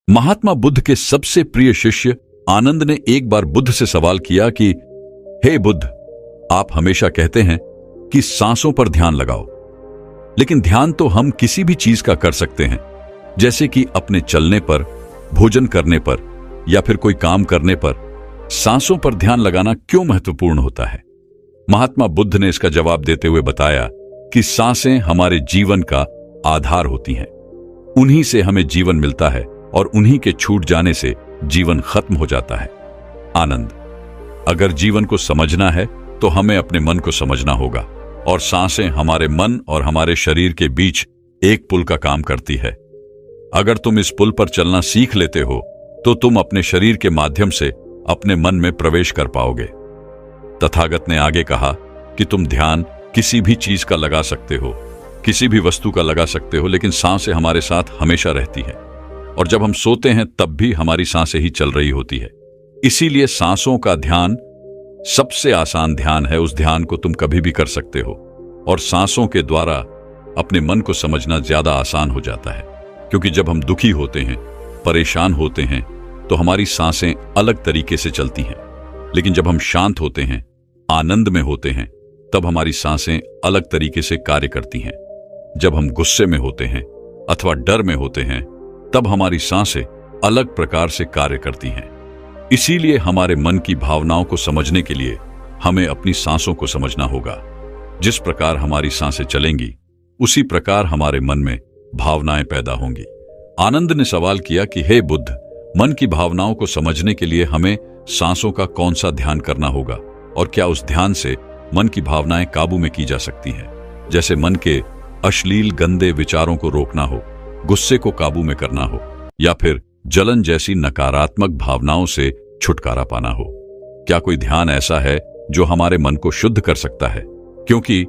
महात्मा बुद्ध के सबसे प्रिय शिष्य आनंद ने एक बार बुद्ध से सवाल किया कि हे बुद्ध, आप हमेशा कहते हैं कि सांसों पर ध्यान लगाओ, लेकिन ध्यान तो हम किसी भी चीज का कर सकते हैं, जैसे कि अपने चलने पर, भोजन करने पर या फिर कोई काम करने पर। सांसों पर ध्यान लगाना क्यों महत्वपूर्ण होता है? महात्मा बुद्ध ने इसका जवाब देते हुए बताया कि सांसें हमारे जीवन का आधार होती हैं। उन्हीं से हमें जीवन मिलता है और उन्हीं के छूट जाने से जीवन खत्म हो जाता है। आनंद, अगर जीवन को समझना है तो हमें अपने मन को समझना होगा, और सांसें हमारे मन और हमारे शरीर के बीच एक पुल का काम करती है। अगर तुम इस पुल पर चलना सीख लेते हो तो तुम अपने शरीर के माध्यम से अपने मन में प्रवेश कर पाओगे। तथागत ने आगे कहा कि तुम ध्यान किसी भी चीज का लगा सकते हो, किसी भी वस्तु का लगा सकते हो, लेकिन सांसें हमारे साथ हमेशा रहती है, और जब हम सोते हैं तब भी हमारी सांसें ही चल रही होती है। इसीलिए सांसों का ध्यान सबसे आसान ध्यान है। उस ध्यान को तुम कभी भी कर सकते हो, और सांसों के द्वारा अपने मन को समझना ज्यादा आसान हो जाता है, क्योंकि जब हम दुखी होते हैं, परेशान होते हैं, तो हमारी सांसें अलग तरीके से चलती हैं, लेकिन जब हम शांत होते हैं, आनंद में होते हैं, तब हमारी सांसें अलग तरीके से कार्य करती हैं। जब हम गुस्से में होते हैं अथवा डर में होते हैं, तब हमारी सांसें अलग प्रकार से कार्य करती हैं। इसीलिए हमारे मन की भावनाओं को समझने के लिए हमें अपनी सांसों को समझना होगा। जिस प्रकार हमारी सांसें चलेंगी, उसी प्रकार हमारे मन में भावनाएं पैदा होंगी। आनंद ने सवाल किया कि हे बुद्ध, मन की भावनाओं को समझने के लिए हमें सांसों का कौन सा ध्यान करना होगा, और क्या उस ध्यान से मन की भावनाएं काबू में की जा सकती हैं? जैसे मन के अश्लील गंदे विचारों को रोकना हो, गुस्से को काबू में करना हो, या फिर जलन जैसी नकारात्मक भावनाओं से छुटकारा पाना हो। क्या कोई ध्यान ऐसा है जो हमारे मन को शुद्ध कर सकता है? क्योंकि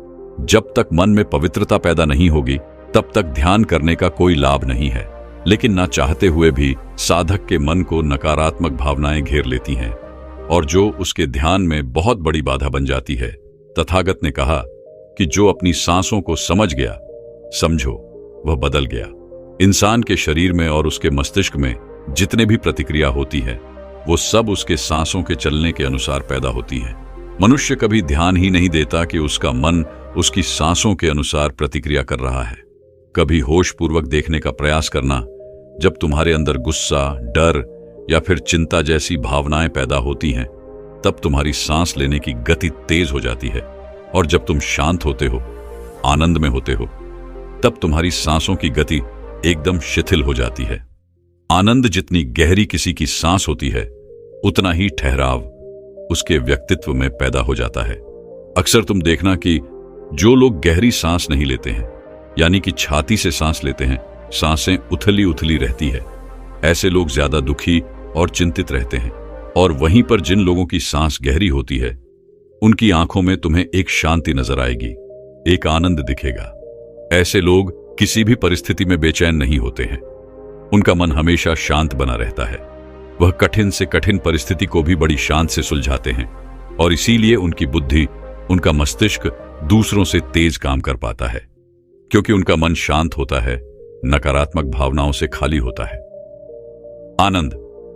जब तक मन में पवित्रता पैदा नहीं होगी, तब तक ध्यान करने का कोई लाभ नहीं है। लेकिन ना चाहते हुए भी साधक के मन को नकारात्मक भावनाएं घेर लेती हैं, और जो उसके ध्यान में बहुत बड़ी बाधा बन जाती है। तथागत ने कहा कि जो अपनी सांसों को समझ गया, समझो वह बदल गया। इंसान के शरीर में और उसके मस्तिष्क में जितने भी प्रतिक्रिया होती है, वो सब उसके सांसों के चलने के अनुसार पैदा होती है। मनुष्य कभी ध्यान ही नहीं देता कि उसका मन उसकी सांसों के अनुसार प्रतिक्रिया कर रहा है। कभी होशपूर्वक देखने का प्रयास करना, जब तुम्हारे अंदर गुस्सा, डर या फिर चिंता जैसी भावनाएं पैदा होती हैं, तब तुम्हारी सांस लेने की गति तेज हो जाती है, और जब तुम शांत होते हो, आनंद में होते हो, तब तुम्हारी सांसों की गति एकदम शिथिल हो जाती है। आनंद जितनी गहरी किसी की सांस होती है, उतना ही ठहराव उसके व्यक्तित्व में पैदा हो जाता है। अक्सर तुम देखना कि जो लोग गहरी सांस नहीं लेते हैं, यानी कि छाती से सांस लेते हैं, सांसें उथली उथली रहती है, ऐसे लोग ज्यादा दुखी और चिंतित रहते हैं। और वहीं पर जिन लोगों की सांस गहरी होती है, उनकी आंखों में तुम्हें एक शांति नजर आएगी, एक आनंद दिखेगा। ऐसे लोग किसी भी परिस्थिति में बेचैन नहीं होते हैं, उनका मन हमेशा शांत बना रहता है। वह कठिन से कठिन परिस्थिति को भी बड़ी शांत से सुलझाते हैं, और इसीलिए उनकी बुद्धि, उनका मस्तिष्क दूसरों से तेज काम कर पाता है, क्योंकि उनका मन शांत होता है, नकारात्मक भावनाओं से खाली होता है। आनंद,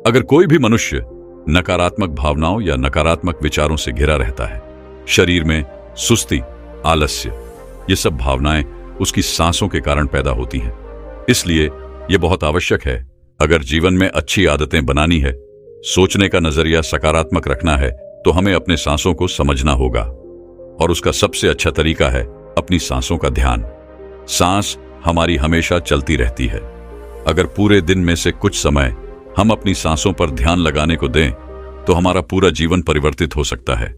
अगर कोई भी मनुष्य नकारात्मक भावनाओं या नकारात्मक विचारों से घिरा रहता है, शरीर में सुस्ती, आलस्य, ये सब भावनाएं उसकी सांसों के कारण पैदा होती हैं। इसलिए यह बहुत आवश्यक है, अगर जीवन में अच्छी आदतें बनानी है, सोचने का नजरिया सकारात्मक रखना है, तो हमें अपने सांसों को समझना होगा, और उसका सबसे अच्छा तरीका है अपनी सांसों का ध्यान। सांस हमारी हमेशा चलती रहती है। अगर पूरे दिन में से कुछ समय हम अपनी सांसों पर ध्यान लगाने को दें, तो हमारा पूरा जीवन परिवर्तित हो सकता है।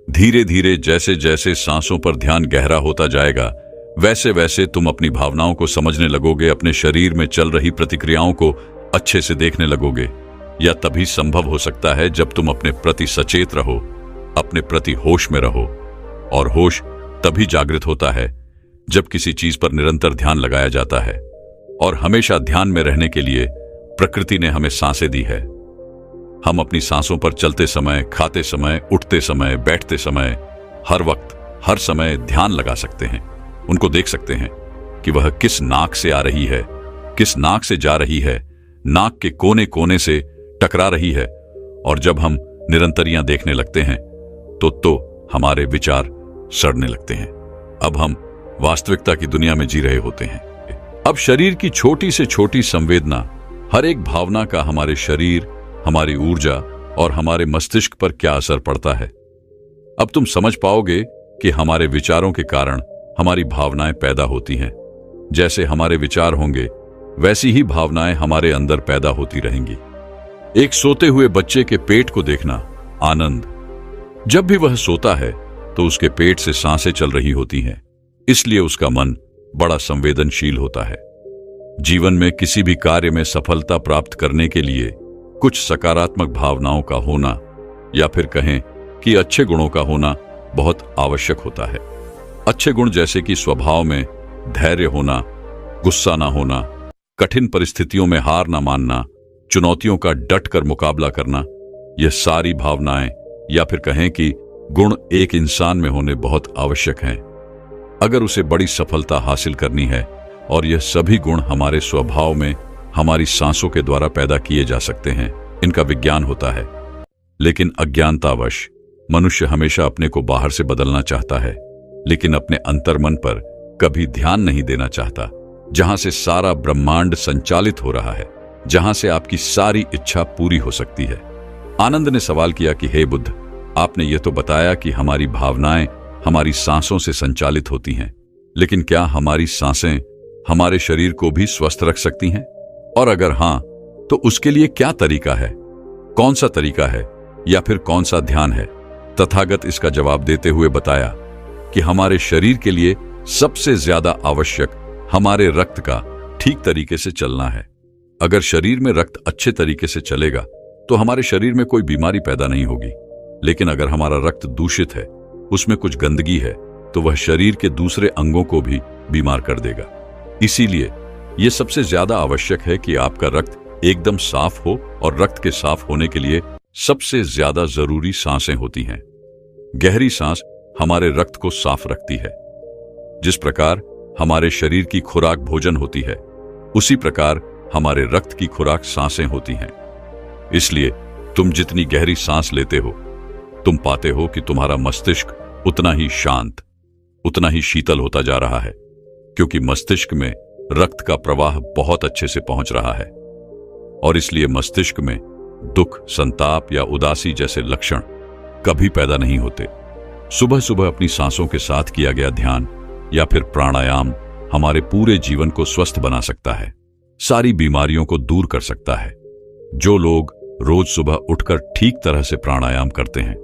धीरे धीरे जैसे जैसे सांसों पर ध्यान गहरा होता जाएगा, वैसे वैसे तुम अपनी भावनाओं को समझने लगोगे, अपने शरीर में चल रही प्रतिक्रियाओं को अच्छे से देखने लगोगे। यह तभी संभव हो सकता है जब तुम अपने प्रति सचेत रहो, अपने प्रति होश में रहो, और होश तभी जागृत होता है जब किसी चीज पर निरंतर ध्यान लगाया जाता है। और हमेशा ध्यान में रहने के लिए प्रकृति ने हमें सांसें दी है। हम अपनी सांसों पर चलते समय, खाते समय, उठते समय, बैठते समय, हर वक्त, हर समय ध्यान लगा सकते हैं। उनको देख सकते हैं कि वह किस नाक से आ रही है, किस नाक से जा रही है, नाक के कोने कोने से टकरा रही है, और जब हम निरंतरियां देखने लगते हैं तो हमारे विचार सड़ने लगते हैं। अब हम वास्तविकता की दुनिया में जी रहे होते हैं। अब शरीर की छोटी से छोटी संवेदना, हर एक भावना का हमारे शरीर, हमारी ऊर्जा और हमारे मस्तिष्क पर क्या असर पड़ता है। अब तुम समझ पाओगे कि हमारे विचारों के कारण हमारी भावनाएं पैदा होती हैं। जैसे हमारे विचार होंगे वैसी ही भावनाएं हमारे अंदर पैदा होती रहेंगी। एक सोते हुए बच्चे के पेट को देखना, आनंद। जब भी वह सोता है तो उसके पेट से सांसें चल रही होती हैं, इसलिए उसका मन बड़ा संवेदनशील होता है। जीवन में किसी भी कार्य में सफलता प्राप्त करने के लिए कुछ सकारात्मक भावनाओं का होना, या फिर कहें कि अच्छे गुणों का होना बहुत आवश्यक होता है। अच्छे गुण जैसे कि स्वभाव में धैर्य होना, गुस्सा ना होना, कठिन परिस्थितियों में हार ना मानना, चुनौतियों का डट कर मुकाबला करना, यह सारी भावनाएं या फिर कहें कि गुण एक इंसान में होने बहुत आवश्यक हैं अगर उसे बड़ी सफलता हासिल करनी है। और यह सभी गुण हमारे स्वभाव में हमारी सांसों के द्वारा पैदा किए जा सकते हैं। इनका विज्ञान होता है, लेकिन अज्ञानतावश मनुष्य हमेशा अपने को बाहर से बदलना चाहता है, लेकिन अपने अंतर्मन पर कभी ध्यान नहीं देना चाहता, जहां से सारा ब्रह्मांड संचालित हो रहा है, जहां से आपकी सारी इच्छा पूरी हो सकती है। आनंद ने सवाल किया कि हे बुद्ध, आपने यह तो बताया कि हमारी भावनाएं हमारी सांसों से संचालित होती हैं, लेकिन क्या हमारी सांसें हमारे शरीर को भी स्वस्थ रख सकती हैं? और अगर हां, तो उसके लिए क्या तरीका है? कौन सा तरीका है या फिर कौन सा ध्यान है? तथागत इसका जवाब देते हुए बताया कि हमारे शरीर के लिए सबसे ज्यादा आवश्यक हमारे रक्त का ठीक तरीके से चलना है। अगर शरीर में रक्त अच्छे तरीके से चलेगा तो हमारे शरीर में कोई बीमारी पैदा नहीं होगी, लेकिन अगर हमारा रक्त दूषित है, उसमें कुछ गंदगी है, तो वह शरीर के दूसरे अंगों को भी बीमार कर देगा। इसीलिए यह सबसे ज्यादा आवश्यक है कि आपका रक्त एकदम साफ हो, और रक्त के साफ होने के लिए सबसे ज्यादा जरूरी सांसें होती हैं। गहरी सांस हमारे रक्त को साफ रखती है। जिस प्रकार हमारे शरीर की खुराक भोजन होती है, उसी प्रकार हमारे रक्त की खुराक सांसें होती हैं। इसलिए तुम जितनी गहरी सांस लेते हो, तुम पाते हो कि तुम्हारा मस्तिष्क उतना ही शांत, उतना ही शीतल होता जा रहा है, क्योंकि मस्तिष्क में रक्त का प्रवाह बहुत अच्छे से पहुंच रहा है। और इसलिए मस्तिष्क में दुख, संताप या उदासी जैसे लक्षण कभी पैदा नहीं होते। सुबह सुबह अपनी सांसों के साथ किया गया ध्यान या फिर प्राणायाम हमारे पूरे जीवन को स्वस्थ बना सकता है, सारी बीमारियों को दूर कर सकता है। जो लोग रोज सुबह उठकर ठीक तरह से प्राणायाम करते हैं,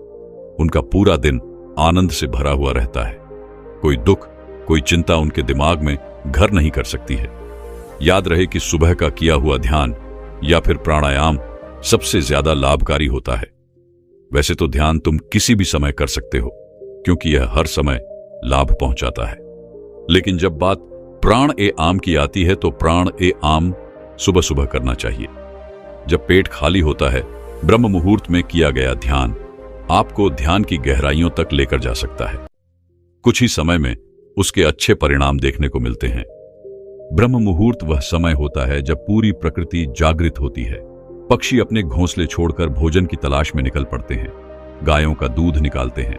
उनका पूरा दिन आनंद से भरा हुआ रहता है। कोई दुख, कोई चिंता उनके दिमाग में घर नहीं कर सकती है। याद रहे कि सुबह का किया हुआ ध्यान या फिर प्राणायाम सबसे ज्यादा लाभकारी होता है। वैसे तो ध्यान तुम किसी भी समय कर सकते हो, क्योंकि यह हर समय लाभ पहुंचाता है। लेकिन जब बात प्राण ए आम की आती है, तो प्राण ए आम सुबह सुबह करना चाहिए। जब पेट खाली होता है, ब्रह्म मुहूर्त में किया गया ध्यान आपको ध्यान की गहराइयों तक लेकर जा सकता है। कुछ ही समय में उसके अच्छे परिणाम देखने को मिलते हैं। ब्रह्म मुहूर्त वह समय होता है जब पूरी प्रकृति जागृत होती है। पक्षी अपने घोंसले छोड़कर भोजन की तलाश में निकल पड़ते हैं, गायों का दूध निकालते हैं,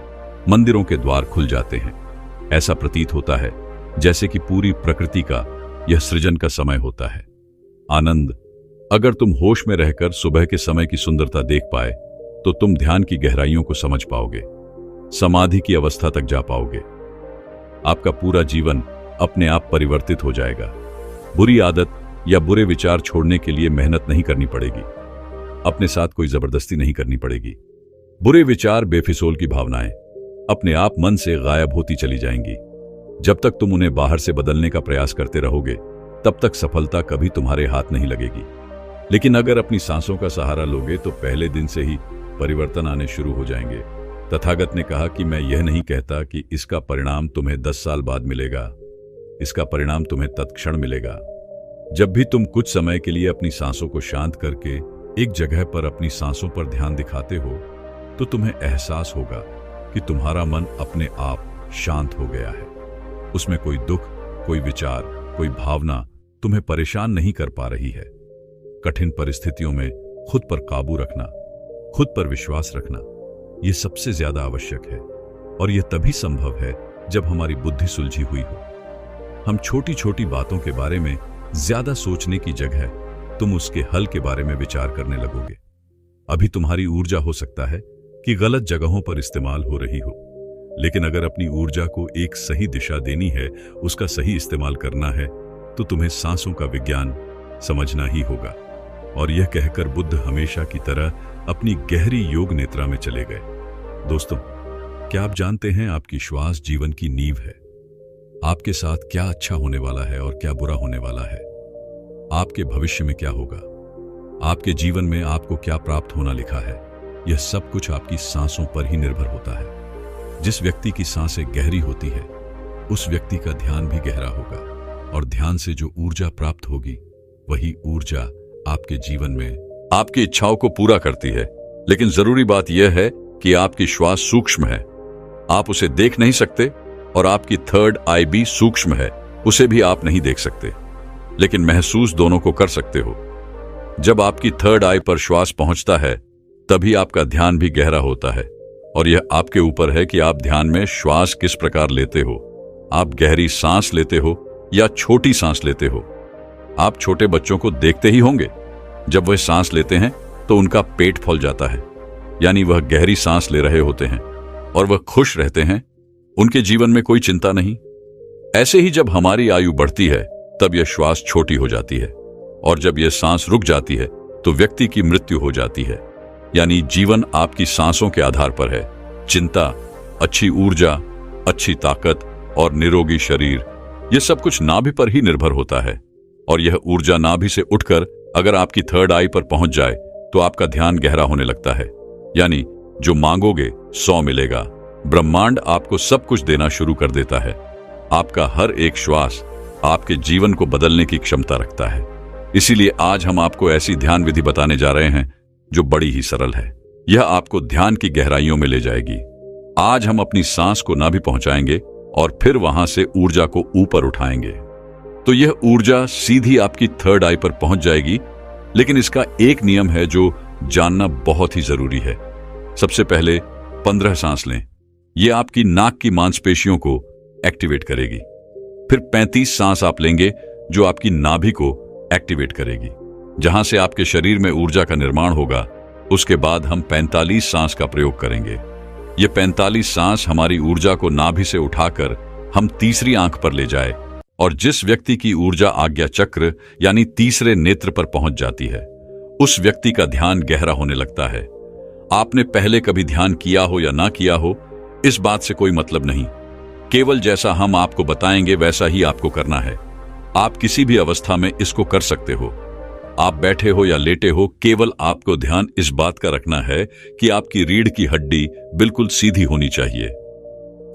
मंदिरों के द्वार खुल जाते हैं। ऐसा प्रतीत होता है जैसे कि पूरी प्रकृति का यह सृजन का समय होता है। आनंद, अगर तुम होश में रहकर सुबह के समय की सुंदरता देख पाए, तो तुम ध्यान की गहराइयों को समझ पाओगे, समाधि की अवस्था तक जा पाओगे। आपका पूरा जीवन अपने आप परिवर्तित हो जाएगा। बुरी आदत या बुरे विचार छोड़ने के लिए मेहनत नहीं करनी पड़ेगी, अपने साथ कोई जबरदस्ती नहीं करनी पड़ेगी। बुरे विचार, बेफिजूल की भावनाएं अपने आप मन से गायब होती चली जाएंगी। जब तक तुम उन्हें बाहर से बदलने का प्रयास करते रहोगे, तब तक सफलता कभी तुम्हारे हाथ नहीं लगेगी। लेकिन अगर अपनी सांसों का सहारा लोगे, तो पहले दिन से ही परिवर्तन आने शुरू हो जाएंगे। तथागत ने कहा कि मैं यह नहीं कहता कि इसका परिणाम तुम्हें 10 साल बाद मिलेगा, इसका परिणाम तुम्हें तत्क्षण मिलेगा। जब भी तुम कुछ समय के लिए अपनी सांसों को शांत करके एक जगह पर अपनी सांसों पर ध्यान दिखाते हो, तो तुम्हें एहसास होगा कि तुम्हारा मन अपने आप शांत हो गया है। उसमें कोई दुख, कोई विचार, कोई भावना तुम्हें परेशान नहीं कर पा रही है। कठिन परिस्थितियों में खुद पर काबू रखना, खुद पर विश्वास रखना, यह सबसे ज्यादा आवश्यक है। और यह तभी संभव है जब हमारी बुद्धि सुलझी हुई हो। हम छोटी छोटी बातों के बारे में ज्यादा सोचने की जगह तुम उसके हल के बारे में विचार करने लगोगे। अभी तुम्हारी ऊर्जा हो सकता है कि गलत जगहों पर इस्तेमाल हो रही हो, लेकिन अगर अपनी ऊर्जा को एक सही दिशा देनी है, उसका सही इस्तेमाल करना है, तो तुम्हें सांसों का विज्ञान समझना ही होगा। और यह कहकर बुद्ध हमेशा की तरह अपनी गहरी योग निद्रा में चले गए। दोस्तों, क्या आप जानते हैं आपकी श्वास जीवन की नींव है। आपके साथ क्या अच्छा होने वाला है और क्या बुरा होने वाला है, आपके भविष्य में क्या होगा, आपके जीवन में आपको क्या प्राप्त होना लिखा है, यह सब कुछ आपकी सांसों पर ही निर्भर होता है। जिस व्यक्ति की सांसें गहरी होती है, उस व्यक्ति का ध्यान भी गहरा होगा, और ध्यान से जो ऊर्जा प्राप्त होगी, वही ऊर्जा आपके जीवन में आपकी इच्छाओं को पूरा करती है। लेकिन जरूरी बात यह है कि आपकी श्वास सूक्ष्म है, आप उसे देख नहीं सकते, और आपकी थर्ड आई भी सूक्ष्म है, उसे भी आप नहीं देख सकते, लेकिन महसूस दोनों को कर सकते हो। जब आपकी थर्ड आई पर श्वास पहुंचता है, तभी आपका ध्यान भी गहरा होता है, और यह आपके ऊपर है कि आप ध्यान में श्वास किस प्रकार लेते हो। आप गहरी सांस लेते हो या छोटी सांस लेते हो। आप छोटे बच्चों को देखते ही होंगे, जब वह सांस लेते हैं तो उनका पेट फूल जाता है, यानी वह गहरी सांस ले रहे होते हैं और वह खुश रहते हैं, उनके जीवन में कोई चिंता नहीं। ऐसे ही जब हमारी आयु बढ़ती है, तब यह श्वास छोटी हो जाती है, और जब यह सांस रुक जाती है तो व्यक्ति की मृत्यु हो जाती है। यानी जीवन आपकी सांसों के आधार पर है। चिंता, अच्छी ऊर्जा, अच्छी ताकत और निरोगी शरीर, यह सब कुछ नाभि पर ही निर्भर होता है। और यह ऊर्जा नाभि से उठकर अगर आपकी थर्ड आई पर पहुंच जाए तो आपका ध्यान गहरा होने लगता है। यानी जो मांगोगे 100 मिलेगा। ब्रह्मांड आपको सब कुछ देना शुरू कर देता है। आपका हर एक श्वास आपके जीवन को बदलने की क्षमता रखता है। इसीलिए आज हम आपको ऐसी ध्यान विधि बताने जा रहे हैं जो बड़ी ही सरल है। यह आपको ध्यान की गहराइयों में ले जाएगी। आज हम अपनी सांस को नाभि पहुंचाएंगे और फिर वहां से ऊर्जा को ऊपर उठाएंगे, तो यह ऊर्जा सीधी आपकी थर्ड आई पर पहुंच जाएगी। लेकिन इसका एक नियम है जो जानना बहुत ही जरूरी है। सबसे पहले 15 सांस लें, यह आपकी नाक की मांसपेशियों को एक्टिवेट करेगी। फिर 35 सांस आप लेंगे जो आपकी नाभि को एक्टिवेट करेगी, जहां से आपके शरीर में ऊर्जा का निर्माण होगा। उसके बाद हम 45 सांस का प्रयोग करेंगे। यह 45 सांस हमारी ऊर्जा को नाभि से उठाकर हम तीसरी आंख पर ले जाए, और जिस व्यक्ति की ऊर्जा आज्ञा चक्र यानी तीसरे नेत्र पर पहुंच जाती है, उस व्यक्ति का ध्यान गहरा होने लगता है। आपने पहले कभी ध्यान किया हो या ना किया हो, इस बात से कोई मतलब नहीं। केवल जैसा हम आपको बताएंगे वैसा ही आपको करना है। आप किसी भी अवस्था में इसको कर सकते हो। आप बैठे हो या लेटे हो, केवल आपको ध्यान इस बात का रखना है कि आपकी रीढ़ की हड्डी बिल्कुल सीधी होनी चाहिए।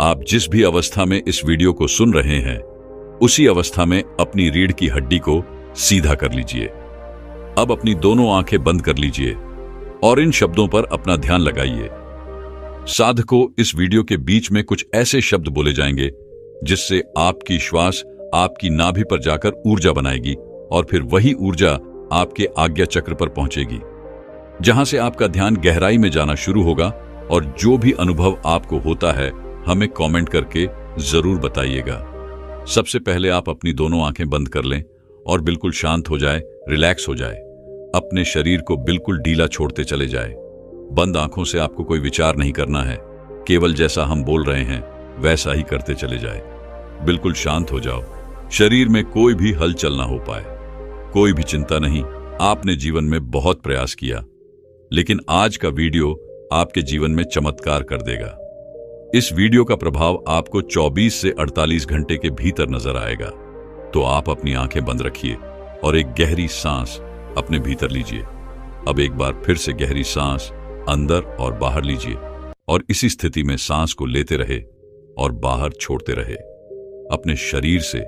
आप जिस भी अवस्था में इस वीडियो को सुन रहे हैं, उसी अवस्था में अपनी रीढ़ की हड्डी को सीधा कर लीजिए। अब अपनी दोनों आंखें बंद कर लीजिए और इन शब्दों पर अपना ध्यान लगाइए। साधकों, इस वीडियो के बीच में कुछ ऐसे शब्द बोले जाएंगे जिससे आपकी श्वास आपकी नाभि पर जाकर ऊर्जा बनाएगी, और फिर वही ऊर्जा आपके आज्ञा चक्र पर पहुंचेगी, जहां से आपका ध्यान गहराई में जाना शुरू होगा। और जो भी अनुभव आपको होता है, हमें कमेंट करके जरूर बताइएगा। सबसे पहले आप अपनी दोनों आंखें बंद कर लें और बिल्कुल शांत हो जाए, रिलैक्स हो जाए। अपने शरीर को बिल्कुल ढीला छोड़ते चले जाए। बंद आंखों से आपको कोई विचार नहीं करना है, केवल जैसा हम बोल रहे हैं वैसा ही करते चले जाए। बिल्कुल शांत हो जाओ। शरीर में कोई भी हलचल ना हो पाए। कोई भी चिंता नहीं। आपने जीवन में बहुत प्रयास किया, लेकिन आज का वीडियो आपके जीवन में चमत्कार कर देगा। इस वीडियो का प्रभाव आपको 24 से 48 घंटे के भीतर नजर आएगा। तो आप अपनी आंखें बंद रखिए और एक गहरी सांस अपने भीतर लीजिए। अब एक बार फिर से गहरी सांस अंदर और बाहर लीजिए, और इसी स्थिति में सांस को लेते रहे और बाहर छोड़ते रहे। अपने शरीर से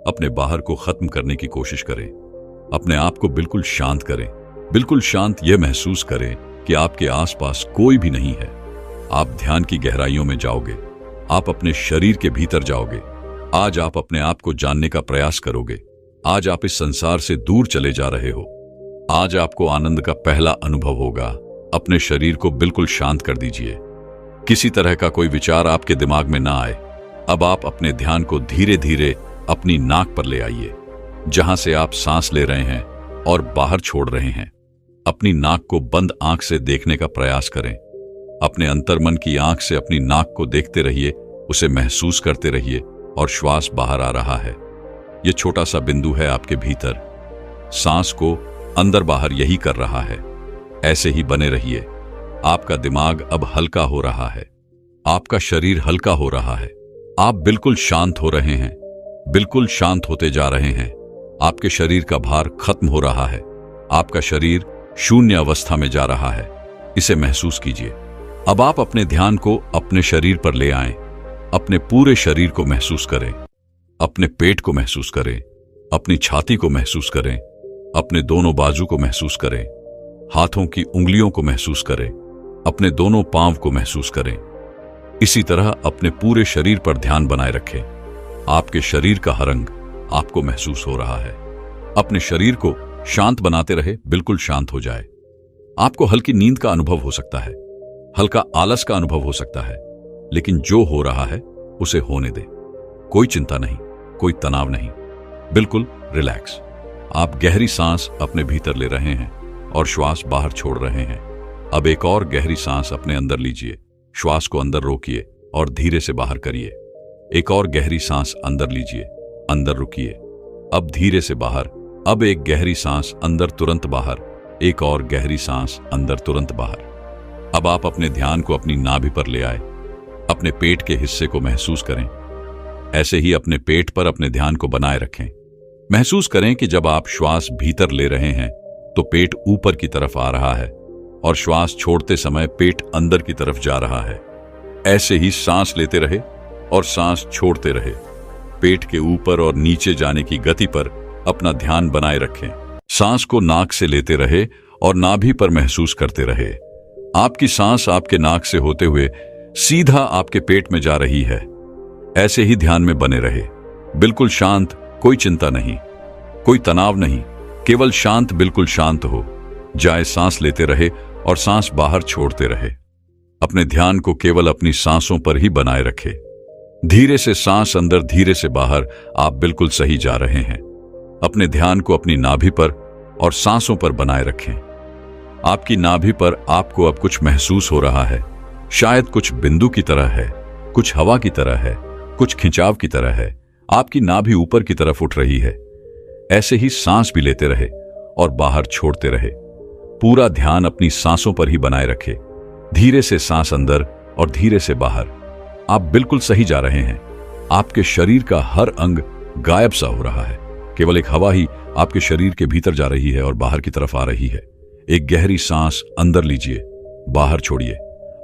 अपने बाहर को खत्म करने की कोशिश करें। अपने आप को बिल्कुल शांत करें। बिल्कुल शांत, यह महसूस करें कि आपके आसपास कोई भी नहीं है। आप ध्यान की गहराइयों में जाओगे। आप अपने शरीर के भीतर जाओगे। आज आप अपने आप को जानने का प्रयास करोगे। आज आप इस संसार से दूर चले जा रहे हो। आज आपको आनंद का पहला अनुभव होगा। अपने शरीर को बिल्कुल शांत कर दीजिए। किसी तरह का कोई विचार आपके दिमाग में ना आए। अब आप अपने ध्यान को धीरे धीरे अपनी नाक पर ले आइए, जहां से आप सांस ले रहे हैं और बाहर छोड़ रहे हैं। अपनी नाक को बंद आंख से देखने का प्रयास करें। अपने अंतर्मन की आंख से अपनी नाक को देखते रहिए, उसे महसूस करते रहिए और श्वास बाहर आ रहा है। यह छोटा सा बिंदु है आपके भीतर, सांस को अंदर बाहर यही कर रहा है। ऐसे ही बने रहिए। आपका दिमाग अब हल्का हो रहा है, आपका शरीर हल्का हो रहा है। आप बिल्कुल शांत हो रहे हैं, बिल्कुल शांत होते जा रहे हैं। आपके शरीर का भार खत्म हो रहा है। आपका शरीर शून्य अवस्था में जा रहा है। इसे महसूस कीजिए। अब आप अपने ध्यान को अपने शरीर पर ले आएं। अपने पूरे शरीर को महसूस करें। अपने पेट को महसूस करें, अपनी छाती को महसूस करें, अपने दोनों बाजू को महसूस करें, हाथों की उंगलियों को महसूस करें, अपने दोनों पांव को महसूस करें। इसी तरह अपने पूरे शरीर पर ध्यान बनाए रखें। आपके शरीर का हर अंग आपको महसूस हो रहा है। अपने शरीर को शांत बनाते रहे, बिल्कुल शांत हो जाए। आपको हल्की नींद का अनुभव हो सकता है, हल्का आलस का अनुभव हो सकता है, लेकिन जो हो रहा है उसे होने दे। कोई चिंता नहीं, कोई तनाव नहीं, बिल्कुल रिलैक्स। आप गहरी सांस अपने भीतर ले रहे हैं और श्वास बाहर छोड़ रहे हैं। अब एक और गहरी सांस अपने अंदर लीजिए। श्वास को अंदर रोकिए और धीरे से बाहर करिए। एक और गहरी सांस अंदर लीजिए, अंदर रुकिए, अब धीरे से बाहर। अब एक गहरी सांस अंदर, तुरंत बाहर। एक और गहरी सांस अंदर, तुरंत बाहर। अब आप अपने ध्यान को अपनी नाभि पर ले आए। अपने पेट के हिस्से को महसूस करें। ऐसे ही अपने पेट पर अपने ध्यान को बनाए रखें। महसूस करें कि जब आप श्वास भीतर ले रहे हैं तो पेट ऊपर की तरफ आ रहा है और श्वास छोड़ते समय पेट अंदर की तरफ जा रहा है। ऐसे ही सांस लेते रहे और सांस छोड़ते रहे। पेट के ऊपर और नीचे जाने की गति पर अपना ध्यान बनाए रखें। सांस को नाक से लेते रहे और नाभि पर महसूस करते रहे। आपकी सांस आपके नाक से होते हुए सीधा आपके पेट में जा रही है। ऐसे ही ध्यान में बने रहे, बिल्कुल शांत, कोई चिंता नहीं, कोई तनाव नहीं, केवल शांत, बिल्कुल शांत हो जाए। सांस लेते रहे और सांस बाहर छोड़ते रहे। अपने ध्यान को केवल अपनी सांसों पर ही बनाए रखे। धीरे से सांस अंदर, धीरे से बाहर। आप बिल्कुल सही जा रहे हैं। अपने ध्यान को अपनी नाभि पर और सांसों पर बनाए रखें। आपकी नाभि पर आपको अब कुछ महसूस हो रहा है। शायद कुछ बिंदु की तरह है, कुछ हवा की तरह है, कुछ खिंचाव की तरह है। आपकी नाभि ऊपर की तरफ उठ रही है। ऐसे ही सांस भी लेते रहे और बाहर छोड़ते रहे। पूरा ध्यान अपनी सांसों पर ही बनाए रखे। धीरे से सांस अंदर और धीरे से बाहर। आप बिल्कुल सही जा रहे हैं। आपके शरीर का हर अंग गायब सा हो रहा है। केवल एक हवा ही आपके शरीर के भीतर जा रही है और बाहर की तरफ आ रही है। एक गहरी सांस अंदर लीजिए, बाहर छोड़िए।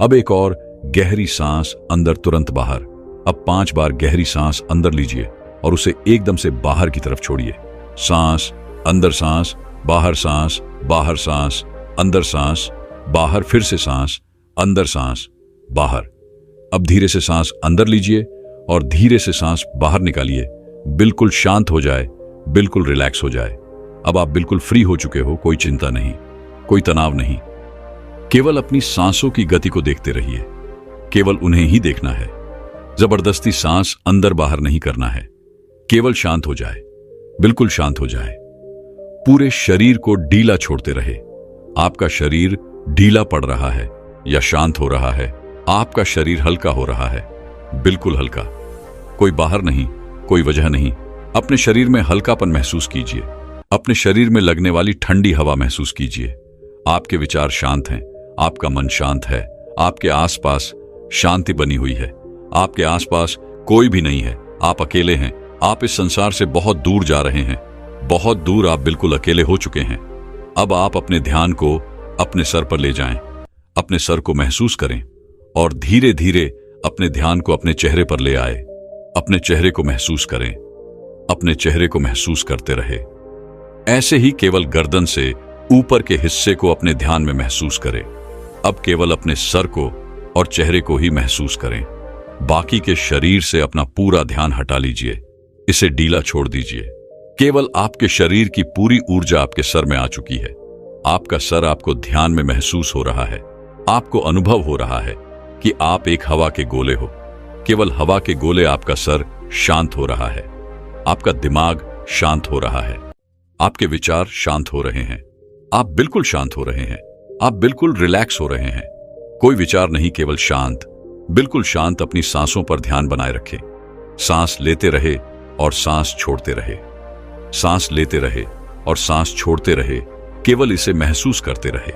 अब एक और गहरी सांस अंदर, तुरंत बाहर। अब 5 बार गहरी सांस अंदर लीजिए और उसे एकदम से बाहर की तरफ छोड़िए। सांस अंदर, सांस बाहर, सांस बाहर, सांस अंदर, सांस बाहर, फिर से सांस अंदर, सांस बाहर। अब धीरे से सांस अंदर लीजिए और धीरे से सांस बाहर निकालिए। बिल्कुल शांत हो जाए, बिल्कुल रिलैक्स हो जाए। अब आप बिल्कुल फ्री हो चुके हो। कोई चिंता नहीं, कोई तनाव नहीं। केवल अपनी सांसों की गति को देखते रहिए। केवल उन्हें ही देखना है। जबरदस्ती सांस अंदर बाहर नहीं करना है। केवल शांत हो जाए, बिल्कुल शांत हो जाए। पूरे शरीर को ढीला छोड़ते रहे। आपका शरीर ढीला पड़ रहा है या शांत हो रहा है। आपका शरीर हल्का हो रहा है, बिल्कुल हल्का। कोई बाहर नहीं, कोई वजह नहीं। अपने शरीर में हल्कापन महसूस कीजिए। अपने शरीर में लगने वाली ठंडी हवा महसूस कीजिए। आपके विचार शांत हैं, आपका मन शांत है। आपके आसपास शांति बनी हुई है। आपके आसपास कोई भी नहीं है। आप अकेले हैं। आप इस संसार से बहुत दूर जा रहे हैं, बहुत दूर। आप बिल्कुल अकेले हो चुके हैं। अब आप अपने ध्यान को अपने सर पर ले जाएं। अपने सर को महसूस करें और धीरे धीरे अपने ध्यान को अपने चेहरे पर ले आए। अपने चेहरे को महसूस करें। अपने चेहरे को महसूस करते रहे। ऐसे ही केवल गर्दन से ऊपर के हिस्से को अपने ध्यान में महसूस करें। अब केवल अपने सर को और चेहरे को ही महसूस करें। बाकी के शरीर से अपना पूरा ध्यान हटा लीजिए। इसे ढीला छोड़ दीजिए। केवल आपके शरीर की पूरी ऊर्जा आपके सर में आ चुकी है। आपका सर आपको ध्यान में महसूस हो रहा है। आपको अनुभव हो रहा है कि आप एक हवा के गोले हो। केवल हवा के गोले आपका सर शांत हो रहा है। आपका दिमाग शांत हो रहा है। आपके विचार शांत हो रहे हैं। आप बिल्कुल शांत हो रहे हैं। आप बिल्कुल रिलैक्स हो रहे हैं। कोई विचार नहीं, केवल शांत, बिल्कुल शांत। अपनी सांसों पर ध्यान बनाए रखें। सांस लेते रहे और सांस छोड़ते रहे, सांस लेते रहे और सांस छोड़ते रहे। केवल इसे महसूस करते रहे।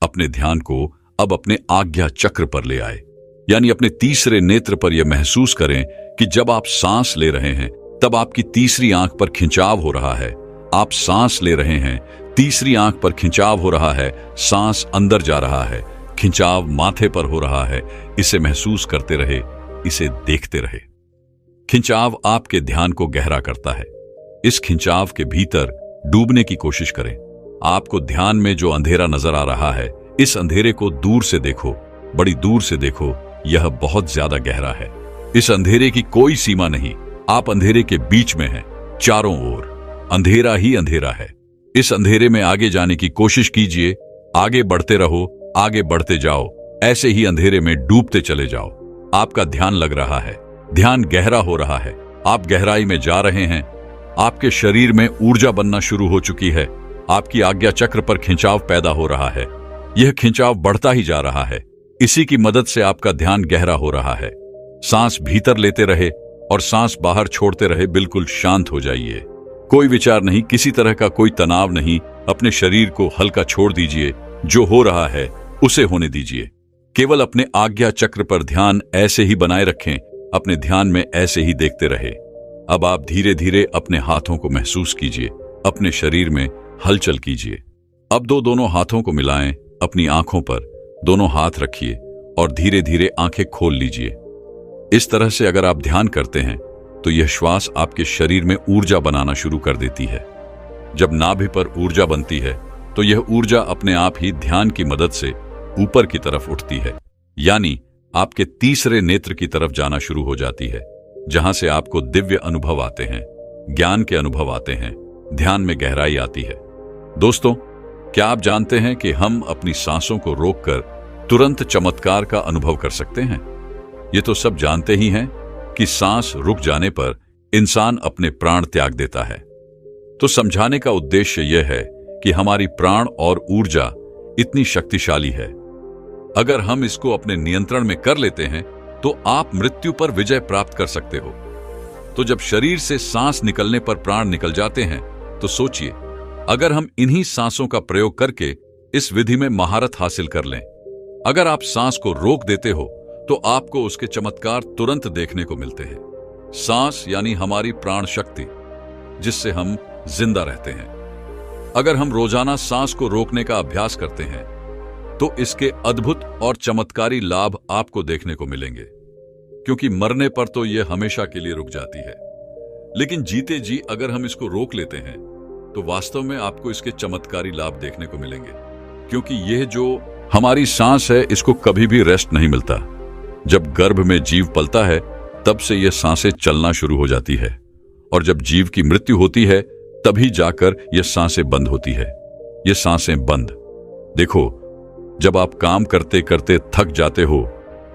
अपने ध्यान को अब अपने आज्ञा चक्र पर ले आए, यानी अपने तीसरे नेत्र पर यह महसूस करें कि जब आप सांस ले रहे हैं तब आपकी तीसरी आंख पर खिंचाव हो रहा है। आप सांस ले रहे हैं, तीसरी आंख पर खिंचाव हो रहा है, सांस अंदर जा रहा है, खिंचाव माथे पर हो रहा है। इसे महसूस करते रहे, इसे देखते रहे। खिंचाव आपके ध्यान को गहरा करता है। इस खिंचाव के भीतर डूबने की कोशिश करें। आपको ध्यान में जो अंधेरा नजर आ रहा है, इस अंधेरे को दूर से देखो, बड़ी दूर से देखो। यह बहुत ज्यादा गहरा है। इस अंधेरे की कोई सीमा नहीं। आप अंधेरे के बीच में हैं। चारों ओर अंधेरा ही अंधेरा है। इस अंधेरे में आगे जाने की कोशिश कीजिए। आगे बढ़ते रहो, आगे बढ़ते जाओ। ऐसे ही अंधेरे में डूबते चले जाओ। आपका ध्यान लग रहा है, ध्यान गहरा हो रहा है। आप गहराई में जा रहे हैं। आपके शरीर में ऊर्जा बनना शुरू हो चुकी है। आपकी आज्ञा चक्र पर खिंचाव पैदा हो रहा है। यह खिंचाव बढ़ता ही जा रहा है। इसी की मदद से आपका ध्यान गहरा हो रहा है। सांस भीतर लेते रहे और सांस बाहर छोड़ते रहे। बिल्कुल शांत हो जाइए। कोई विचार नहीं, किसी तरह का कोई तनाव नहीं। अपने शरीर को हल्का छोड़ दीजिए। जो हो रहा है उसे होने दीजिए। केवल अपने आज्ञा चक्र पर ध्यान ऐसे ही बनाए रखें। अपने ध्यान में ऐसे ही देखते रहे। अब आप धीरे धीरे अपने हाथों को महसूस कीजिए। अपने शरीर में हलचल कीजिए। अब दोनों हाथों को मिलाएं। अपनी आंखों पर दोनों हाथ रखिए और धीरे धीरे आंखें खोल लीजिए। इस तरह से अगर आप ध्यान करते हैं तो यह श्वास आपके शरीर में ऊर्जा बनाना शुरू कर देती है। जब नाभि पर ऊर्जा बनती है तो यह ऊर्जा अपने आप ही ध्यान की मदद से ऊपर की तरफ उठती है, यानी आपके तीसरे नेत्र की तरफ जाना शुरू हो जाती है, जहां से आपको दिव्य अनुभव आते हैं, ज्ञान के अनुभव आते हैं, ध्यान में गहराई आती है। दोस्तों, क्या आप जानते हैं कि हम अपनी सांसों को रोककर तुरंत चमत्कार का अनुभव कर सकते हैं? ये तो सब जानते ही हैं कि सांस रुक जाने पर इंसान अपने प्राण त्याग देता है। तो समझाने का उद्देश्य यह है कि हमारी प्राण और ऊर्जा इतनी शक्तिशाली है। अगर हम इसको अपने नियंत्रण में कर लेते हैं तो आप मृत्यु पर विजय प्राप्त कर सकते हो। तो जब शरीर से सांस निकलने पर प्राण निकल जाते हैं तो सोचिए, अगर हम इन्हीं सांसों का प्रयोग करके इस विधि में महारत हासिल कर लें। अगर आप सांस को रोक देते हो तो आपको उसके चमत्कार तुरंत देखने को मिलते हैं। सांस यानी हमारी प्राण शक्ति, जिससे हम जिंदा रहते हैं। अगर हम रोजाना सांस को रोकने का अभ्यास करते हैं तो इसके अद्भुत और चमत्कारी लाभ आपको देखने को मिलेंगे, क्योंकि मरने पर तो यह हमेशा के लिए रुक जाती है, लेकिन जीते जी अगर हम इसको रोक लेते हैं तो वास्तव में आपको इसके चमत्कारी लाभ देखने को मिलेंगे। क्योंकि यह जो हमारी सांस है, इसको कभी भी रेस्ट नहीं मिलता। जब गर्भ में जीव पलता है तब से यह सांसें चलना शुरू हो जाती है, और जब जीव की मृत्यु होती है तभी जाकर यह सांसें बंद होती है। ये सांसें बंद। देखो, जब आप काम करते करते थक जाते हो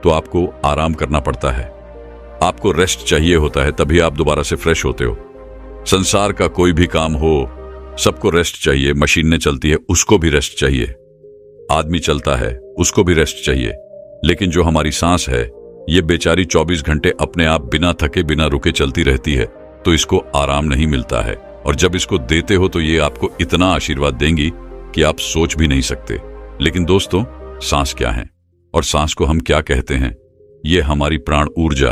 तो आपको आराम करना पड़ता है। आपको रेस्ट चाहिए होता है, तभी आप दोबारा से फ्रेश होते हो। संसार का कोई भी काम हो, सबको रेस्ट चाहिए। मशीनें चलती है, उसको भी रेस्ट चाहिए। आदमी चलता है, उसको भी रेस्ट चाहिए। लेकिन जो हमारी सांस है, ये बेचारी 24 घंटे अपने आप बिना थके बिना रुके चलती रहती है, तो इसको आराम नहीं मिलता है। और जब इसको देते हो तो ये आपको इतना आशीर्वाद देंगी कि आप सोच भी नहीं सकते। लेकिन दोस्तों, सांस क्या है और सांस को हम क्या कहते हैं? ये हमारी प्राण ऊर्जा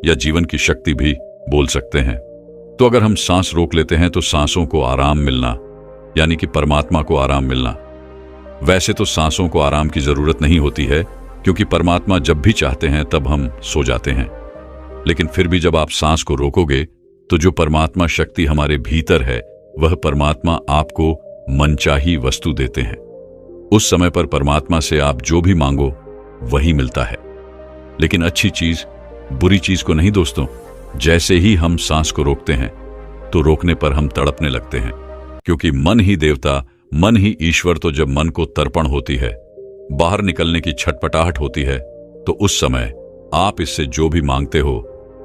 या जीवन की शक्ति भी बोल सकते हैं। तो अगर हम सांस रोक लेते हैं तो सांसों को आराम मिलना, यानी कि परमात्मा को आराम मिलना। वैसे तो सांसों को आराम की जरूरत नहीं होती है, क्योंकि परमात्मा जब भी चाहते हैं तब हम सो जाते हैं। लेकिन फिर भी जब आप सांस को रोकोगे तो जो परमात्मा शक्ति हमारे भीतर है, वह परमात्मा आपको मनचाही वस्तु देते हैं। उस समय पर परमात्मा से आप जो भी मांगो वही मिलता है। लेकिन अच्छी चीज बुरी चीज को नहीं दोस्तों। जैसे ही हम सांस को रोकते हैं तो रोकने पर हम तड़पने लगते हैं, क्योंकि मन ही देवता, मन ही ईश्वर। तो जब मन को तर्पण होती है, बाहर निकलने की छटपटाहट होती है, तो उस समय आप इससे जो भी मांगते हो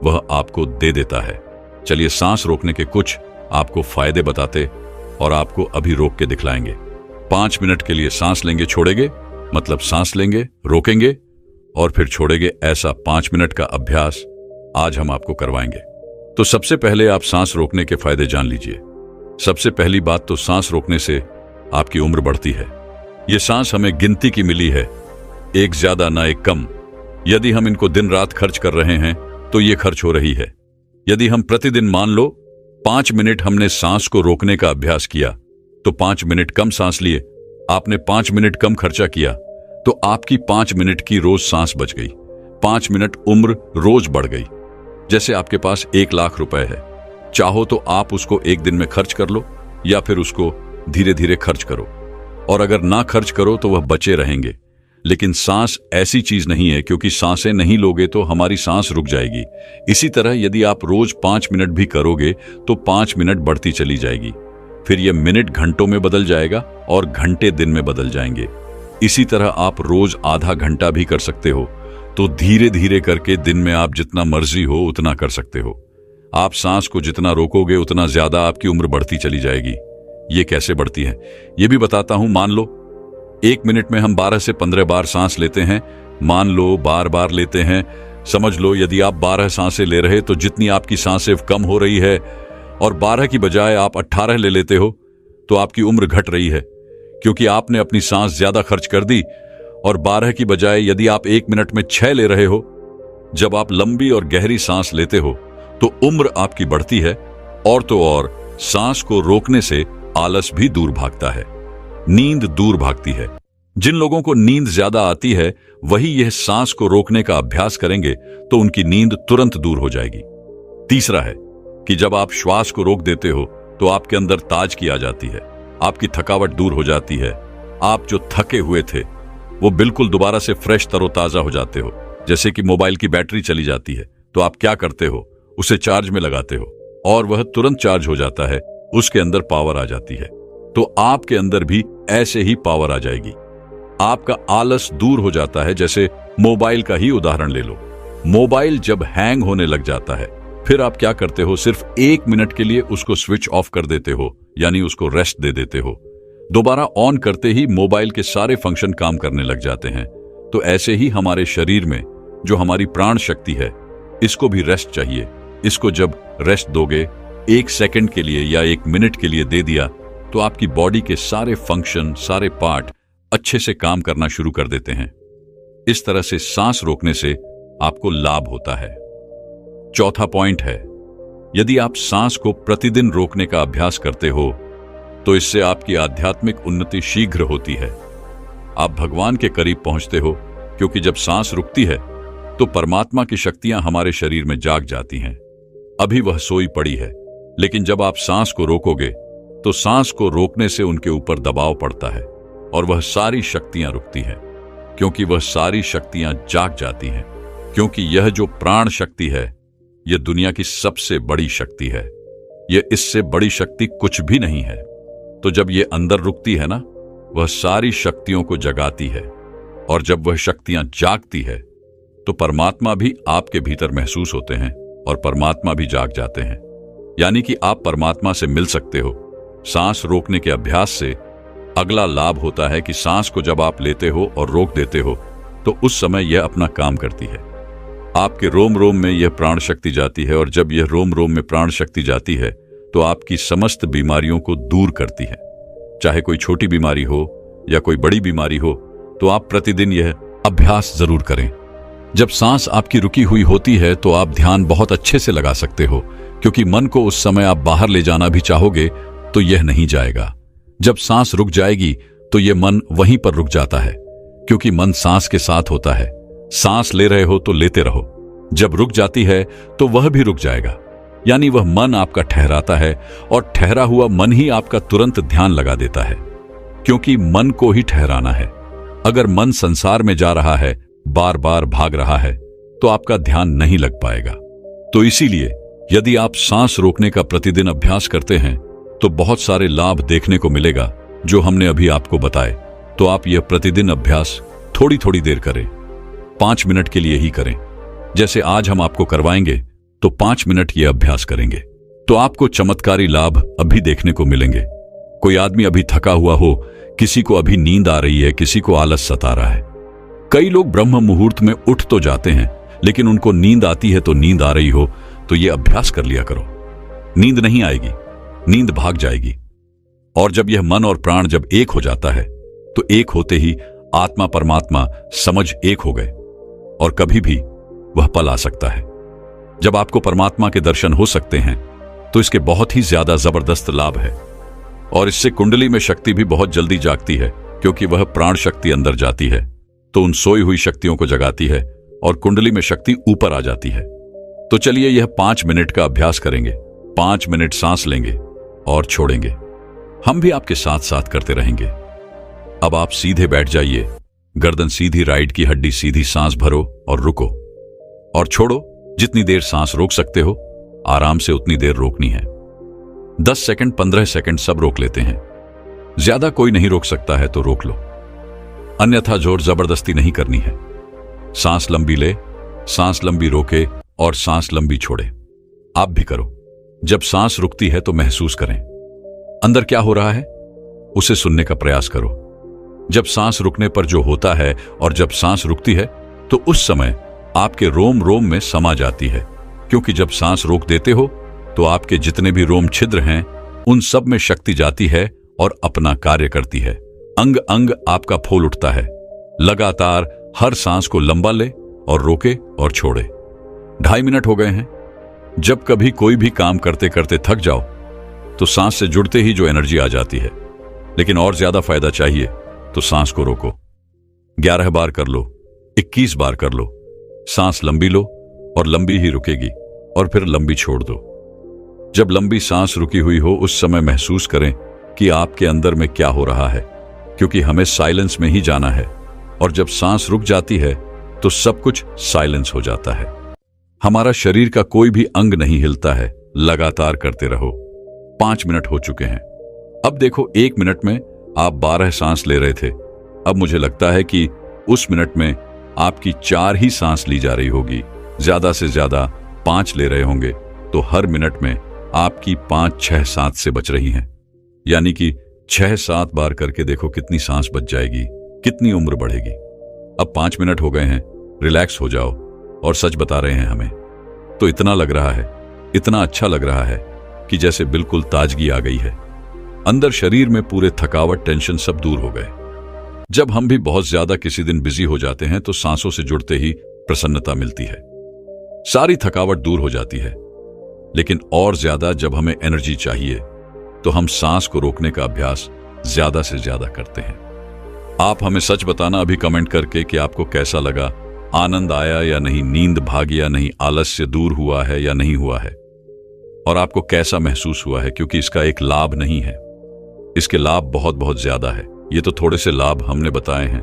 वह आपको दे देता है। चलिए सांस रोकने के कुछ आपको फायदे बताते और आपको अभी रोक के दिखलाएंगे। 5 मिनट के लिए सांस लेंगे, छोड़ेंगे, मतलब सांस लेंगे, रोकेंगे और फिर छोड़ेंगे। ऐसा 5 मिनट का अभ्यास आज हम आपको करवाएंगे। तो सबसे पहले आप सांस रोकने के फायदे जान लीजिए। सबसे पहली बात तो सांस रोकने से आपकी उम्र बढ़ती है। यह सांस हमें गिनती की मिली है, एक ज्यादा ना एक कम। यदि हम इनको दिन रात खर्च कर रहे हैं तो ये खर्च हो रही है। यदि हम प्रतिदिन मान लो 5 मिनट हमने सांस को रोकने का अभ्यास किया, तो 5 मिनट कम सांस लिए, आपने 5 मिनट कम खर्चा किया, तो आपकी 5 मिनट की रोज सांस बच गई। 5 मिनट उम्र रोज बढ़ गई। जैसे आपके पास 1 लाख रुपए है, चाहो तो आप उसको एक दिन में खर्च कर लो या फिर उसको धीरे धीरे खर्च करो, और अगर ना खर्च करो तो वह बचे रहेंगे। लेकिन सांस ऐसी चीज नहीं है, क्योंकि सांसें नहीं लोगे तो हमारी सांस रुक जाएगी। इसी तरह यदि आप रोज 5 मिनट भी करोगे तो 5 मिनट बढ़ती चली जाएगी, फिर यह मिनट घंटों में बदल जाएगा और घंटे दिन में बदल जाएंगे। इसी तरह आप रोज आधा घंटा भी कर सकते हो, तो धीरे धीरे करके दिन में आप जितना मर्जी हो उतना कर सकते हो। आप सांस को जितना रोकोगे उतना ज्यादा आपकी उम्र बढ़ती चली जाएगी। ये कैसे बढ़ती है ये भी बताता हूं। मान लो 1 मिनट में हम 12 से 15 बार सांस लेते हैं। मान लो बार बार लेते हैं, समझ लो यदि आप 12 सांसें ले रहे तो जितनी आपकी सांसें कम हो रही है और 12 की बजाय आप 18 ले लेते हो तो आपकी उम्र घट रही है, क्योंकि आपने अपनी सांस ज्यादा खर्च कर दी। और 12 की बजाय यदि आप 1 मिनट में 6 ले रहे हो, जब आप लंबी और गहरी सांस लेते हो तो उम्र आपकी बढ़ती है। और तो और सांस को रोकने से आलस भी दूर भागता है, नींद दूर भागती है। जिन लोगों को नींद ज्यादा आती है वही यह सांस को रोकने का अभ्यास करेंगे तो उनकी नींद तुरंत दूर हो जाएगी। तीसरा है कि जब आप श्वास को रोक देते हो तो आपके अंदर ताजगी आ जाती है, आपकी थकावट दूर हो जाती है। आप जो थके हुए थे वो बिल्कुल दोबारा से फ्रेश तरोताजा हो जाते हो। जैसे कि मोबाइल की बैटरी चली जाती है तो आप क्या करते हो, उसे चार्ज में लगाते हो और वह तुरंत चार्ज हो जाता है, उसके अंदर पावर आ जाती है। तो आपके अंदर भी ऐसे ही पावर आ जाएगी। आपका आलस दूर हो जाता है। जैसे मोबाइल का ही उदाहरण ले लो। मोबाइल जब हैंग होने लग जाता है फिर आप क्या करते हो, सिर्फ 1 मिनट के लिए उसको स्विच ऑफ कर देते हो, यानी उसको रेस्ट दे देते हो। दोबारा ऑन करते ही मोबाइल के सारे फंक्शन काम करने लग जाते हैं। तो ऐसे ही हमारे शरीर में जो हमारी प्राण शक्ति है, इसको भी रेस्ट चाहिए। इसको जब रेस्ट दोगे 1 सेकंड के लिए या 1 मिनट के लिए दे दिया, तो आपकी बॉडी के सारे फंक्शन, सारे पार्ट अच्छे से काम करना शुरू कर देते हैं। इस तरह से सांस रोकने से आपको लाभ होता है। चौथा पॉइंट है, यदि आप सांस को प्रतिदिन रोकने का अभ्यास करते हो तो इससे आपकी आध्यात्मिक उन्नति शीघ्र होती है। आप भगवान के करीब पहुंचते हो, क्योंकि जब सांस रुकती है तो परमात्मा की शक्तियां हमारे शरीर में जाग जाती हैं। अभी वह सोई पड़ी है, लेकिन जब आप सांस को रोकोगे तो सांस को रोकने से उनके ऊपर दबाव पड़ता है और वह सारी शक्तियां रुकती हैं, क्योंकि वह सारी शक्तियां जाग जाती हैं। क्योंकि यह जो प्राण शक्ति है यह दुनिया की सबसे बड़ी शक्ति है। यह इससे बड़ी शक्ति कुछ भी नहीं है। तो जब यह अंदर रुकती है ना, वह सारी शक्तियों को जगाती है, और जब वह शक्तियां जागती है तो परमात्मा भी आपके भीतर महसूस होते हैं और परमात्मा भी जाग जाते हैं। यानी कि आप परमात्मा से मिल सकते हो। सांस रोकने के अभ्यास से अगला लाभ होता है कि सांस को जब आप लेते हो और रोक देते हो तो उस समय यह अपना काम करती है। आपके रोम रोम में यह प्राण शक्ति जाती है, और जब यह रोम रोम में प्राण शक्ति जाती है तो आपकी समस्त बीमारियों को दूर करती है। चाहे कोई छोटी बीमारी हो या कोई बड़ी बीमारी हो, तो आप प्रतिदिन यह अभ्यास जरूर करें। जब सांस आपकी रुकी हुई होती है तो आप ध्यान बहुत अच्छे से लगा सकते हो, क्योंकि मन को उस समय आप बाहर ले जाना भी चाहोगे तो यह नहीं जाएगा। जब सांस रुक जाएगी तो यह मन वहीं पर रुक जाता है, क्योंकि मन सांस के साथ होता है। सांस ले रहे हो तो लेते रहो, जब रुक जाती है तो वह भी रुक जाएगा। यानी वह मन आपका ठहराता है, और ठहरा हुआ मन ही आपका तुरंत ध्यान लगा देता है, क्योंकि मन को ही ठहराना है। अगर मन संसार में जा रहा है, बार बार भाग रहा है, तो आपका ध्यान नहीं लग पाएगा। तो इसीलिए यदि आप सांस रोकने का प्रतिदिन अभ्यास करते हैं तो बहुत सारे लाभ देखने को मिलेगा। जो हमने अभी आपको बताए, तो आप यह प्रतिदिन अभ्यास थोड़ी थोड़ी देर करें। 5 मिनट के लिए ही करें। जैसे आज हम आपको करवाएंगे तो 5 मिनट ये अभ्यास करेंगे तो आपको चमत्कारी लाभ अभी देखने को मिलेंगे। कोई आदमी अभी थका हुआ हो, किसी को अभी नींद आ रही है, किसी को आलस सता रहा है। कई लोग ब्रह्म मुहूर्त में उठ तो जाते हैं, लेकिन उनको नींद आती है तो नींद आ रही हो तो ये अभ्यास कर लिया करो। नींद नहीं आएगी, नींद भाग जाएगी। और जब यह मन और प्राण जब एक हो जाता है तो एक होते ही आत्मा परमात्मा समझ एक हो गए और कभी भी वह पल आ सकता है जब आपको परमात्मा के दर्शन हो सकते हैं। तो इसके बहुत ही ज्यादा जबरदस्त लाभ है और इससे कुंडली में शक्ति भी बहुत जल्दी जागती है, क्योंकि वह प्राण शक्ति अंदर जाती है तो उन सोई हुई शक्तियों को जगाती है और कुंडली में शक्ति ऊपर आ जाती है। तो चलिए यह 5 मिनट का अभ्यास करेंगे। 5 मिनट सांस लेंगे और छोड़ेंगे। हम भी आपके साथ साथ करते रहेंगे। अब आप सीधे बैठ जाइए, गर्दन सीधी, राइट की हड्डी सीधी, सांस भरो और रुको और छोड़ो। जितनी देर सांस रोक सकते हो आराम से उतनी देर रोकनी है। 10 सेकंड, 15 सेकंड सब रोक लेते हैं। ज्यादा कोई नहीं रोक सकता है तो रोक लो, अन्यथा जोर जबरदस्ती नहीं करनी है। सांस लंबी ले, सांस लंबी रोके और सांस लंबी छोड़े। आप भी करो। जब सांस रुकती है तो महसूस करें अंदर क्या हो रहा है, उसे सुनने का प्रयास करो। जब सांस रुकने पर जो होता है और जब सांस रुकती है तो उस समय आपके रोम रोम में समा जाती है, क्योंकि जब सांस रोक देते हो तो आपके जितने भी रोम छिद्र हैं उन सब में शक्ति जाती है और अपना कार्य करती है। अंग अंग आपका फूल उठता है। लगातार हर सांस को लंबा ले और रोके और छोड़े। 2.5 मिनट हो गए हैं। जब कभी कोई भी काम करते करते थक जाओ तो सांस से जुड़ते ही जो एनर्जी आ जाती है, लेकिन और ज्यादा फायदा चाहिए तो सांस को रोको। 11 बार कर लो, 21 बार कर लो। सांस लंबी लो और लंबी ही रुकेगी और फिर लंबी छोड़ दो। जब लंबी सांस रुकी हुई हो उस समय महसूस करें कि आपके अंदर में क्या हो रहा है, क्योंकि हमें साइलेंस में ही जाना है। और जब सांस रुक जाती है तो सब कुछ साइलेंस हो जाता है। हमारा शरीर का कोई भी अंग नहीं हिलता है। लगातार करते रहो। 5 मिनट हो चुके हैं। अब देखो, 1 मिनट में आप 12 सांस ले रहे थे। अब मुझे लगता है कि उस मिनट में आपकी 4 ही सांस ली जा रही होगी। ज्यादा से ज्यादा 5 ले रहे होंगे तो हर मिनट में आपकी 5, 6 सांस से बच रही हैं। यानी कि 6-7 बार करके देखो कितनी सांस बच जाएगी, कितनी उम्र बढ़ेगी। अब 5 मिनट हो गए हैं, रिलैक्स हो जाओ। और सच बता रहे हैं हमें तो इतना लग रहा है, इतना अच्छा लग रहा है कि जैसे बिल्कुल ताजगी आ गई है। अंदर शरीर में पूरे थकावट, टेंशन सब दूर हो गए। जब हम भी बहुत ज्यादा किसी दिन बिजी हो जाते हैं तो सांसों से जुड़ते ही प्रसन्नता मिलती है, सारी थकावट दूर हो जाती है। लेकिन और ज्यादा जब हमें एनर्जी चाहिए तो हम सांस को रोकने का अभ्यास ज्यादा से ज्यादा करते हैं। आप हमें सच बताना अभी कमेंट करके कि आपको कैसा लगा, आनंद आया या नहीं, नींद भागी या नहीं, आलस्य दूर हुआ है या नहीं हुआ है, और आपको कैसा महसूस हुआ है। क्योंकि इसका एक लाभ नहीं है, इसके लाभ बहुत बहुत ज्यादा है। ये तो थोड़े से लाभ हमने बताए हैं,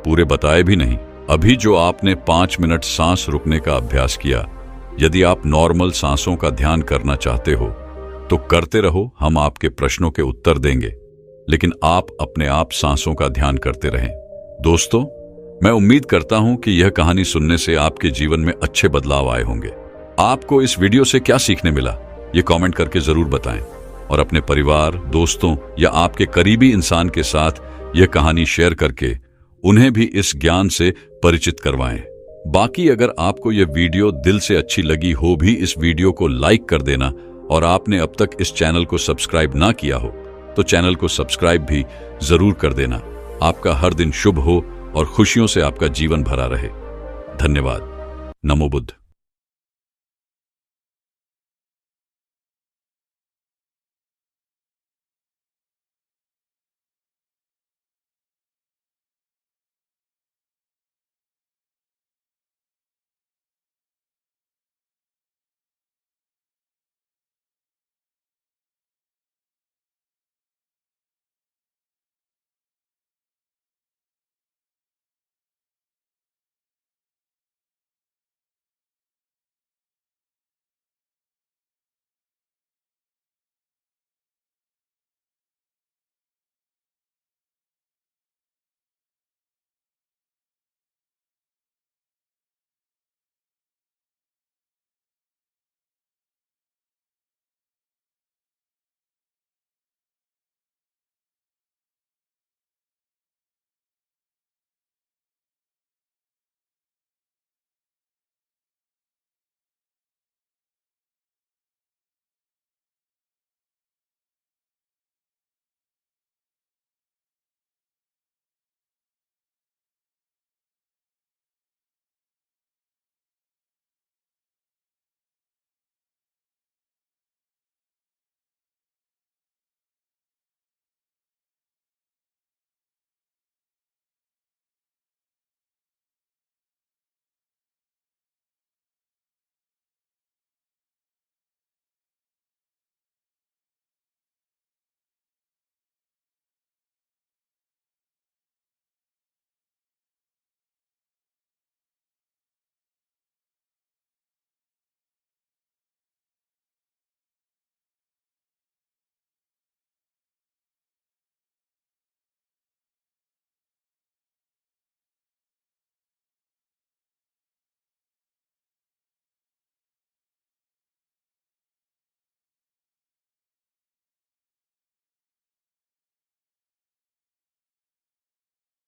पूरे बताए भी नहीं। अभी जो आपने 5 मिनट सांस रुकने का अभ्यास किया, यदि आप नॉर्मल सांसों का ध्यान करना चाहते हो तो करते रहो। हम आपके प्रश्नों के उत्तर देंगे, लेकिन आप अपने आप सांसों का ध्यान करते रहें। दोस्तों, मैं उम्मीद करता हूं कि यह कहानी सुनने से आपके जीवन में अच्छे बदलाव आए होंगे। आपको इस वीडियो से क्या सीखने मिला, ये कमेंट करके जरूर बताएं और अपने परिवार, दोस्तों या आपके करीबी इंसान के साथ यह कहानी शेयर करके उन्हें भी इस ज्ञान से परिचित करवाएं। बाकी अगर आपको यह वीडियो दिल से अच्छी लगी हो भी इस वीडियो को लाइक कर देना, और आपने अब तक इस चैनल को सब्सक्राइब ना किया हो तो चैनल को सब्सक्राइब भी जरूर कर देना। आपका हर दिन शुभ हो और खुशियों से आपका जीवन भरा रहे। धन्यवाद। नमो बुद्ध।